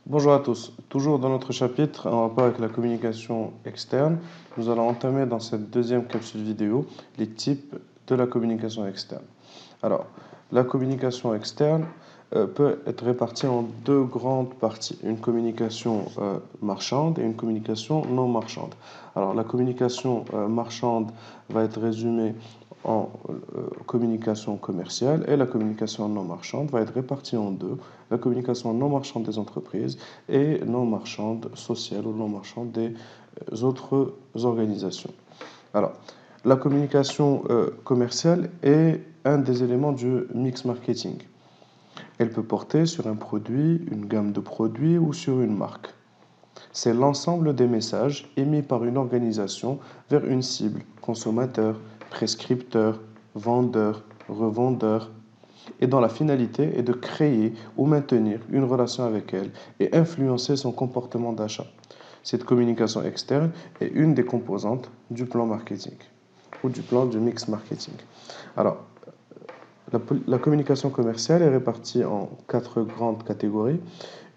Bonjour à tous. Toujours dans notre chapitre en rapport avec la communication externe, nous allons entamer dans cette deuxième capsule vidéo les types de la communication externe. Alors, la communication externe peut être répartie en deux grandes parties, une communication marchande et une communication non marchande. Alors, la communication marchande va être résumée en communication commerciale et la communication non marchande va être répartie en deux, la communication non marchande des entreprises et non marchande sociale ou non marchande des autres organisations. Alors, la communication commerciale est un des éléments du mix marketing. Elle peut porter sur un produit, une gamme de produits ou sur une marque. C'est l'ensemble des messages émis par une organisation vers une cible, consommateur, prescripteur, vendeur, revendeur, et dont la finalité est de créer ou maintenir une relation avec elle et influencer son comportement d'achat. Cette communication externe est une des composantes du plan marketing ou du plan du mix marketing. Alors, la communication commerciale est répartie en quatre grandes catégories.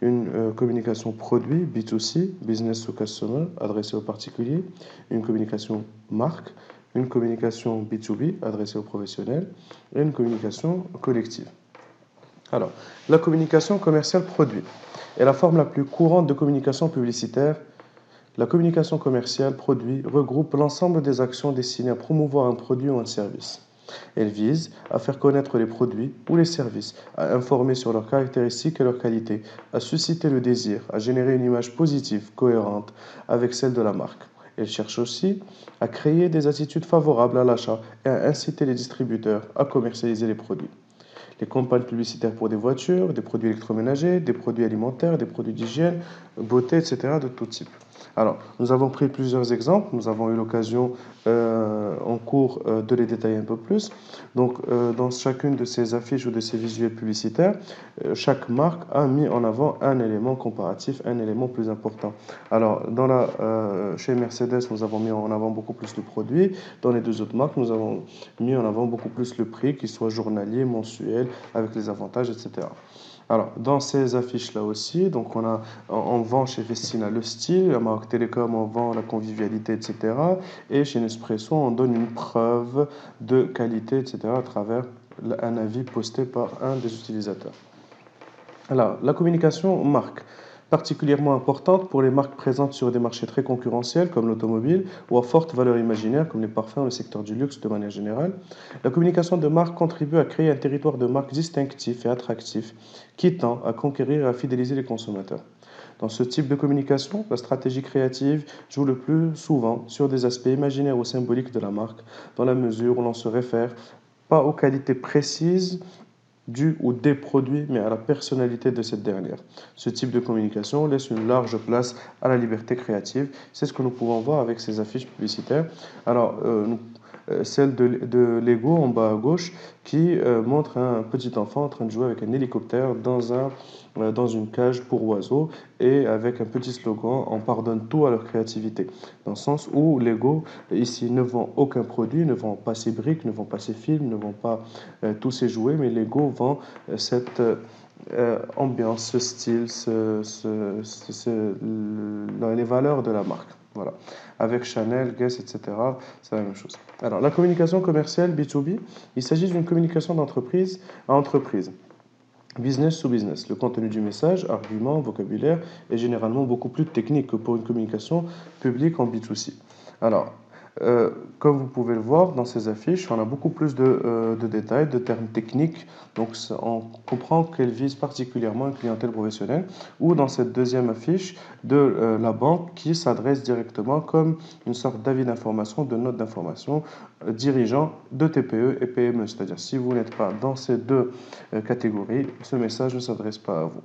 Une communication produit, B2C, business to customer, adressée aux particuliers. Une communication marque, une communication B2B, adressée aux professionnels. Et une communication collective. Alors, la communication commerciale produit est la forme la plus courante de communication publicitaire. La communication commerciale produit regroupe l'ensemble des actions destinées à promouvoir un produit ou un service. Elle vise à faire connaître les produits ou les services, à informer sur leurs caractéristiques et leurs qualités, à susciter le désir, à générer une image positive, cohérente avec celle de la marque. Elle cherche aussi à créer des attitudes favorables à l'achat et à inciter les distributeurs à commercialiser les produits. Les campagnes publicitaires pour des voitures, des produits électroménagers, des produits alimentaires, des produits d'hygiène, beauté, etc. de tout type. Alors, nous avons pris plusieurs exemples, nous avons eu l'occasion en cours de les détailler un peu plus. Donc, dans chacune de ces affiches ou de ces visuels publicitaires, chaque marque a mis en avant un élément comparatif, un élément plus important. Alors, chez Mercedes, nous avons mis en avant beaucoup plus le produit. Dans les deux autres marques, nous avons mis en avant beaucoup plus le prix, qu'il soit journalier, mensuel, avec les avantages, etc. Alors, dans ces affiches-là aussi, donc on vend chez Vestina le style, la marque Télécom, on vend la convivialité, etc. Et chez Nespresso, on donne une preuve de qualité, etc. à travers un avis posté par un des utilisateurs. Alors, la communication marque, particulièrement importante pour les marques présentes sur des marchés très concurrentiels comme l'automobile ou à forte valeur imaginaire comme les parfums ou le secteur du luxe de manière générale. La communication de marque contribue à créer un territoire de marque distinctif et attractif qui tend à conquérir et à fidéliser les consommateurs. Dans ce type de communication, la stratégie créative joue le plus souvent sur des aspects imaginaires ou symboliques de la marque, dans la mesure où l'on se réfère pas aux qualités précises du ou des produits, mais à la personnalité de cette dernière. Ce type de communication laisse une large place à la liberté créative. C'est ce que nous pouvons voir avec ces affiches publicitaires. Alors, celle de Lego en bas à gauche qui montre un petit enfant en train de jouer avec un hélicoptère dans une cage pour oiseaux et avec un petit slogan on pardonne tout à leur créativité. Dans le sens où Lego ici ne vend aucun produit, ne vend pas ses briques, ne vend pas ses films, ne vend pas tous ses jouets, mais Lego vend cette ambiance, ce style, les valeurs de la marque. Voilà. Avec Chanel, Guess, etc., c'est la même chose. Alors, la communication commerciale B2B, il s'agit d'une communication d'entreprise à entreprise. Business to business. Le contenu du message, argument, vocabulaire est généralement beaucoup plus technique que pour une communication publique en B2C. Alors, comme vous pouvez le voir dans ces affiches, on a beaucoup plus de détails, de termes techniques. Donc, on comprend qu'elles visent particulièrement une clientèle professionnelle. Ou dans cette deuxième affiche de la banque qui s'adresse directement comme une sorte d'avis d'information, de note d'information dirigeant de TPE et PME. C'est-à-dire, si vous n'êtes pas dans ces deux catégories, ce message ne s'adresse pas à vous.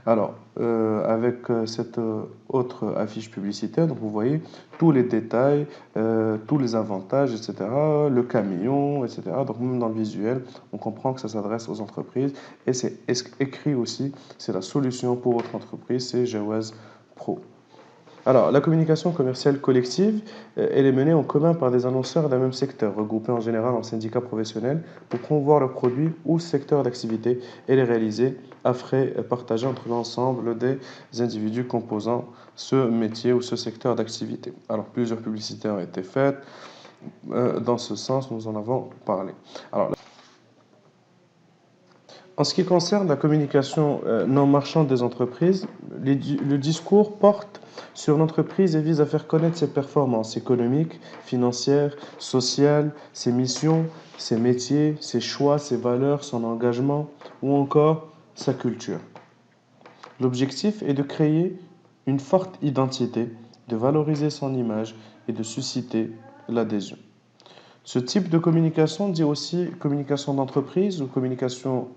Alors, avec cette autre affiche publicitaire, donc vous voyez tous les détails, tous les avantages, etc., le camion, etc. Donc, même dans le visuel, on comprend que ça s'adresse aux entreprises et c'est écrit aussi, c'est la solution pour votre entreprise, c'est Jawaz Pro. Alors, la communication commerciale collective, elle est menée en commun par des annonceurs d'un même secteur, regroupés en général en syndicats professionnels pour promouvoir leurs produits ou secteurs d'activité et les réaliser à frais partagés entre l'ensemble des individus composant ce métier ou ce secteur d'activité. Alors, plusieurs publicités ont été faites. Dans ce sens, nous en avons parlé. Alors, en ce qui concerne la communication non marchande des entreprises, le discours porte sur l'entreprise et vise à faire connaître ses performances économiques, financières, sociales, ses missions, ses métiers, ses choix, ses valeurs, son engagement ou encore sa culture. L'objectif est de créer une forte identité, de valoriser son image et de susciter l'adhésion. Ce type de communication, dit aussi communication d'entreprise ou communication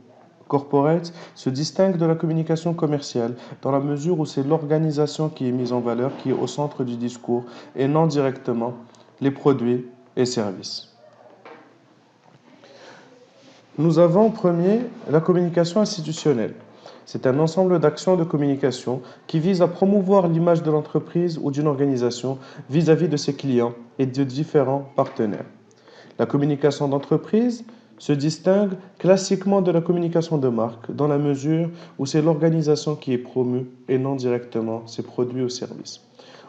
corporate, se distingue de la communication commerciale dans la mesure où c'est l'organisation qui est mise en valeur, qui est au centre du discours et non directement les produits et services. Nous avons premier la communication institutionnelle. C'est un ensemble d'actions de communication qui vise à promouvoir l'image de l'entreprise ou d'une organisation vis-à-vis de ses clients et de différents partenaires. La communication d'entreprise se distingue classiquement de la communication de marque dans la mesure où c'est l'organisation qui est promue et non directement ses produits ou services.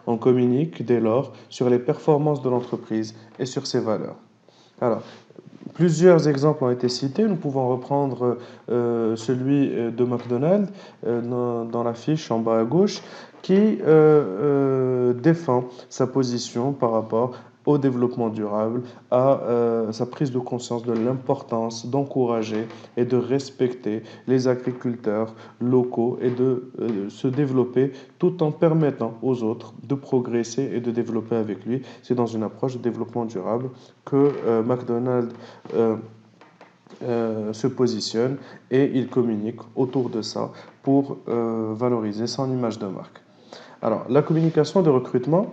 On communique dès lors sur les performances de l'entreprise et sur ses valeurs. Alors, plusieurs exemples ont été cités. Nous pouvons reprendre celui de McDonald's dans la fiche en bas à gauche qui défend sa position par rapport au développement durable, à sa prise de conscience de l'importance d'encourager et de respecter les agriculteurs locaux et de se développer tout en permettant aux autres de progresser et de développer avec lui. C'est dans une approche de développement durable que McDonald's se positionne et il communique autour de ça pour valoriser son image de marque. Alors, la communication de recrutement,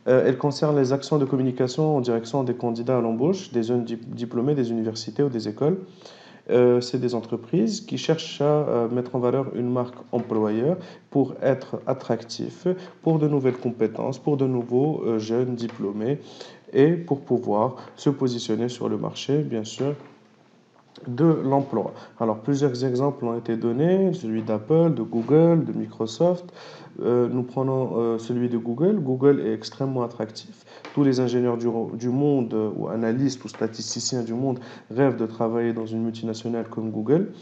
elle concerne les actions de communication en direction des candidats à l'embauche, des jeunes diplômés des universités ou des écoles. C'est des entreprises qui cherchent à mettre en valeur une marque employeur pour être attractif, pour de nouvelles compétences, pour de nouveaux jeunes diplômés et pour pouvoir se positionner sur le marché, bien sûr, de l'emploi. Alors, plusieurs exemples ont été donnés, celui d'Apple, de Google, de Microsoft. Nous prenons celui de Google. Google est extrêmement attractif. Tous les ingénieurs du monde, ou analystes ou statisticiens du monde, rêvent de travailler dans une multinationale comme Google.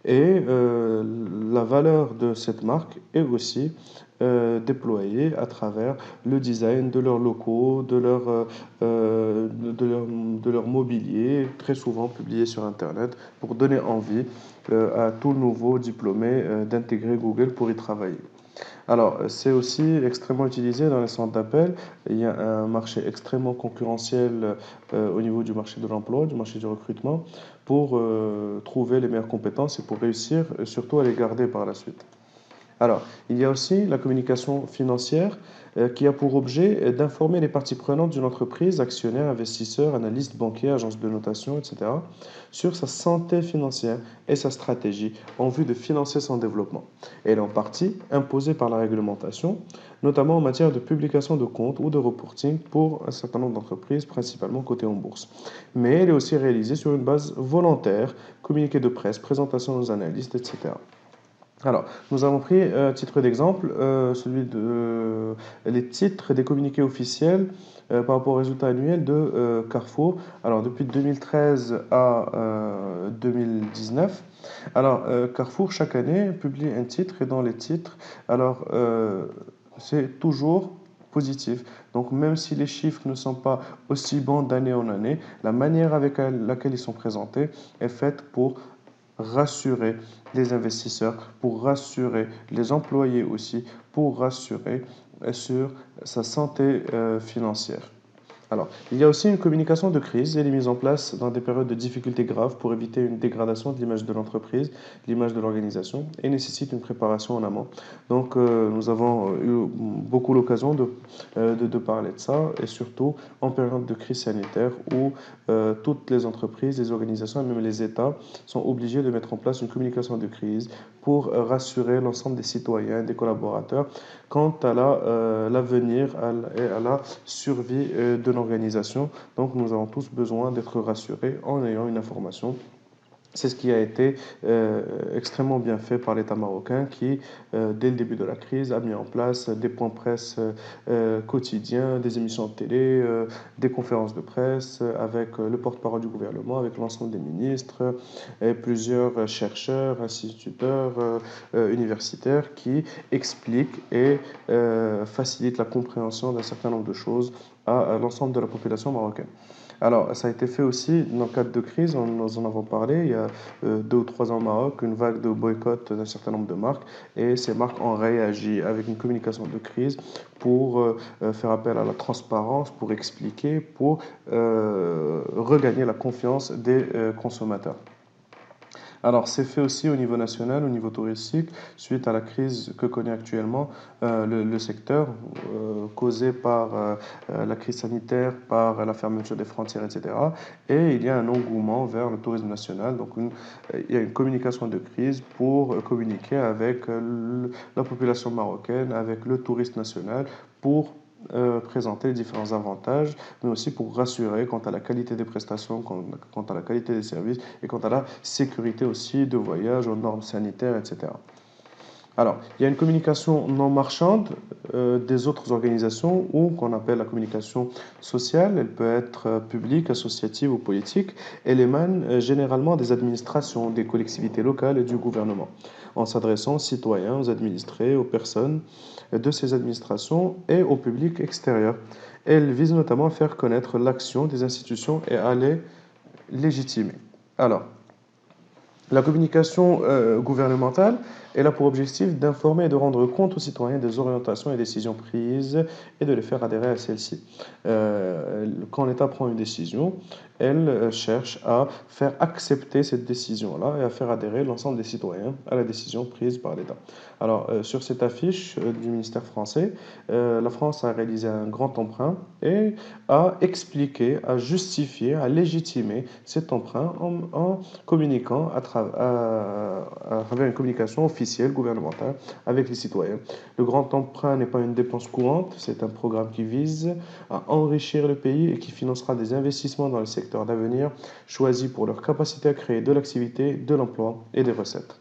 Et la valeur de cette marque est aussi déployée à travers le design de leurs locaux, de leur mobilier, très souvent publié sur Internet, pour donner envie à tout nouveau diplômé d'intégrer Google pour y travailler. Alors, c'est aussi extrêmement utilisé dans les centres d'appel. Il y a un marché extrêmement concurrentiel au niveau du marché de l'emploi, du marché du recrutement, pour trouver les meilleures compétences et pour réussir surtout à les garder par la suite. Alors, il y a aussi la communication financière qui a pour objet d'informer les parties prenantes d'une entreprise, actionnaires, investisseurs, analystes, banquiers, agences de notation, etc., sur sa santé financière et sa stratégie en vue de financer son développement. Elle est en partie imposée par la réglementation, notamment en matière de publication de comptes ou de reporting pour un certain nombre d'entreprises, principalement cotées en bourse. Mais elle est aussi réalisée sur une base volontaire, communiqué de presse, présentation aux analystes, etc. Alors, nous avons pris, titre d'exemple, celui de les titres des communiqués officiels par rapport aux résultats annuels de Carrefour. Alors, depuis 2013 à 2019. Alors, Carrefour, chaque année, publie un titre et dans les titres, alors, c'est toujours positif. Donc, même si les chiffres ne sont pas aussi bons d'année en année, la manière avec laquelle ils sont présentés est faite pour rassurer les investisseurs, pour rassurer les employés aussi, pour rassurer sur sa santé financière. Alors, il y a aussi une communication de crise. Elle est mise en place dans des périodes de difficultés graves pour éviter une dégradation de l'image de l'entreprise, l'image de l'organisation, et nécessite une préparation en amont. Donc, nous avons eu beaucoup l'occasion de parler de ça, et surtout en période de crise sanitaire où toutes les entreprises, les organisations et même les États sont obligés de mettre en place une communication de crise pour rassurer l'ensemble des citoyens, des collaborateurs quant à l'avenir et à la survie de l'organisation. Donc nous avons tous besoin d'être rassurés en ayant une information. C'est ce qui a été extrêmement bien fait par l'État marocain qui, dès le début de la crise, a mis en place des points presse quotidiens, des émissions de télé, des conférences de presse avec le porte-parole du gouvernement, avec l'ensemble des ministres et plusieurs chercheurs, instituteurs, universitaires qui expliquent et facilitent la compréhension d'un certain nombre de choses à l'ensemble de la population marocaine. Alors, ça a été fait aussi dans le cadre de crise, nous en avons parlé, il y a 2 ou 3 ans au Maroc, une vague de boycott d'un certain nombre de marques, et ces marques ont réagi avec une communication de crise pour faire appel à la transparence, pour expliquer, pour regagner la confiance des consommateurs. Alors, c'est fait aussi au niveau national, au niveau touristique, suite à la crise que connaît actuellement le secteur, causée par la crise sanitaire, par la fermeture des frontières, etc. Et il y a un engouement vers le tourisme national. Donc, il y a une communication de crise pour communiquer avec la population marocaine, avec le tourisme national, pour présenter les différents avantages, mais aussi pour rassurer quant à la qualité des prestations, quant à la qualité des services et quant à la sécurité aussi de voyage, aux normes sanitaires, etc. Alors, il y a une communication non marchande des autres organisations ou qu'on appelle la communication sociale. Elle peut être publique, associative ou politique. Elle émane généralement des administrations, des collectivités locales et du gouvernement, en s'adressant aux citoyens, aux administrés, aux personnes de ces administrations et au public extérieur. Elle vise notamment à faire connaître l'action des institutions et à les légitimer. Alors, la communication gouvernementale, elle a pour objectif d'informer et de rendre compte aux citoyens des orientations et décisions prises et de les faire adhérer à celles-ci. Quand l'État prend une décision, elle cherche à faire accepter cette décision-là et à faire adhérer l'ensemble des citoyens à la décision prise par l'État. Alors, sur cette affiche du ministère français, la France a réalisé un grand emprunt et a expliqué, a justifié, a légitimé cet emprunt en communiquant à travers une communication officielle, gouvernementale, avec les citoyens. Le grand emprunt n'est pas une dépense courante, c'est un programme qui vise à enrichir le pays et qui financera des investissements dans les secteurs d'avenir choisis pour leur capacité à créer de l'activité, de l'emploi et des recettes.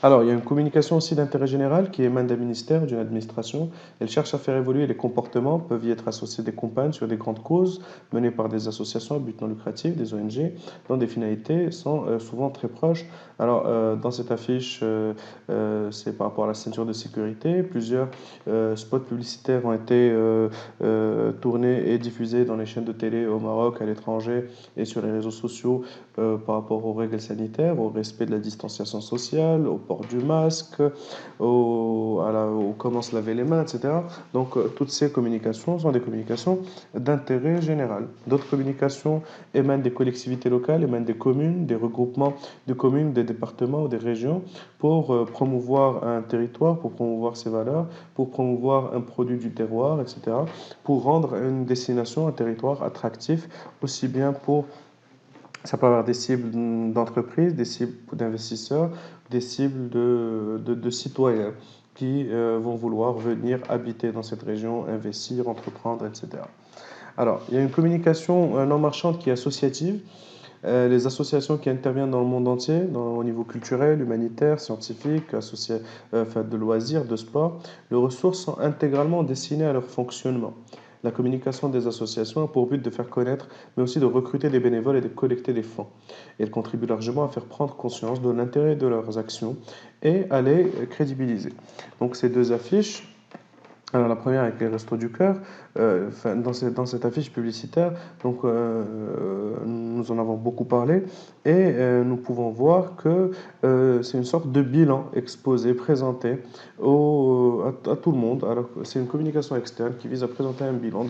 Alors, il y a une communication aussi d'intérêt général qui émane d'un ministère, d'une administration. Elle cherche à faire évoluer les comportements, peuvent y être associées des campagnes sur des grandes causes menées par des associations à but non lucratif, des ONG, dont des finalités sont souvent très proches. Alors, dans cette affiche, c'est par rapport à la ceinture de sécurité. Plusieurs spots publicitaires ont été tournés et diffusés dans les chaînes de télé au Maroc, à l'étranger et sur les réseaux sociaux par rapport aux règles sanitaires, au respect de la distanciation sociale, au port du masque, au comment se laver les mains, etc. Donc, toutes ces communications sont des communications d'intérêt général. D'autres communications émanent des collectivités locales, émanent des communes, des regroupements de communes, des départements ou des régions pour promouvoir un territoire, pour promouvoir ses valeurs, pour promouvoir un produit du terroir, etc. Pour rendre une destination, un territoire attractif, aussi bien pour ça peut avoir des cibles d'entreprises, des cibles d'investisseurs, des cibles de citoyens qui vont vouloir venir habiter dans cette région, investir, entreprendre, etc. Alors, il y a une communication non marchande qui est associative. Les associations qui interviennent dans le monde entier, au niveau culturel, humanitaire, scientifique, de loisirs, de sport, les ressources sont intégralement destinées à leur fonctionnement. La communication des associations a pour but de faire connaître, mais aussi de recruter des bénévoles et de collecter des fonds. Et elle contribue largement à faire prendre conscience de l'intérêt de leurs actions et à les crédibiliser. Donc ces deux affiches, alors la première avec les Restos du Cœur, dans cette affiche publicitaire, donc, nous en avons beaucoup parlé et nous pouvons voir que c'est une sorte de bilan exposé, présenté à tout le monde. Alors c'est une communication externe qui vise à présenter un bilan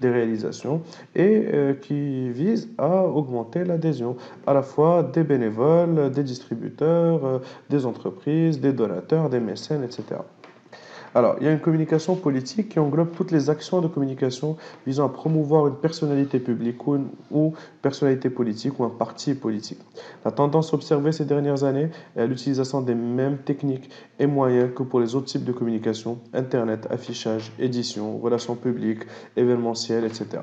des réalisations et qui vise à augmenter l'adhésion à la fois des bénévoles, des distributeurs, des entreprises, des donateurs, des mécènes, etc. Alors, il y a une communication politique qui englobe toutes les actions de communication visant à promouvoir une personnalité publique ou personnalité politique ou un parti politique. La tendance observée ces dernières années est l'utilisation des mêmes techniques et moyens que pour les autres types de communication, Internet, affichage, édition, relations publiques, événementielles, etc.